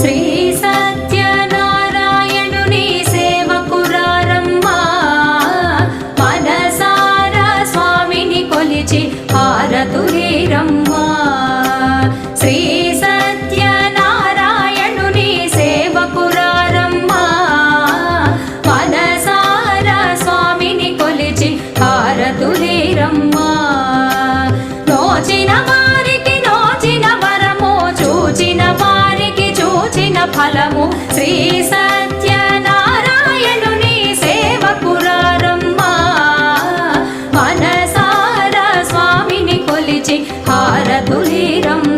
శ్రీ సత్యనారాయణుని సేవకురారమ్మా మనసారా స్వామిని కొలిచి హారతులీరమ్మా శ్రీ సత్యనారాయణుని సేవకురారమ్మా మనసారా స్వామిని కొలిచి హారతులీరమ్మా నోచిన వారికి నోచిన వరము చూచిన వారికి చూచిన ఫలము శ్రీ సత్యనారాయణుని సేవకురారమ్మా మనసారా స్వామిని కొలిచి హారతులీరమ్మా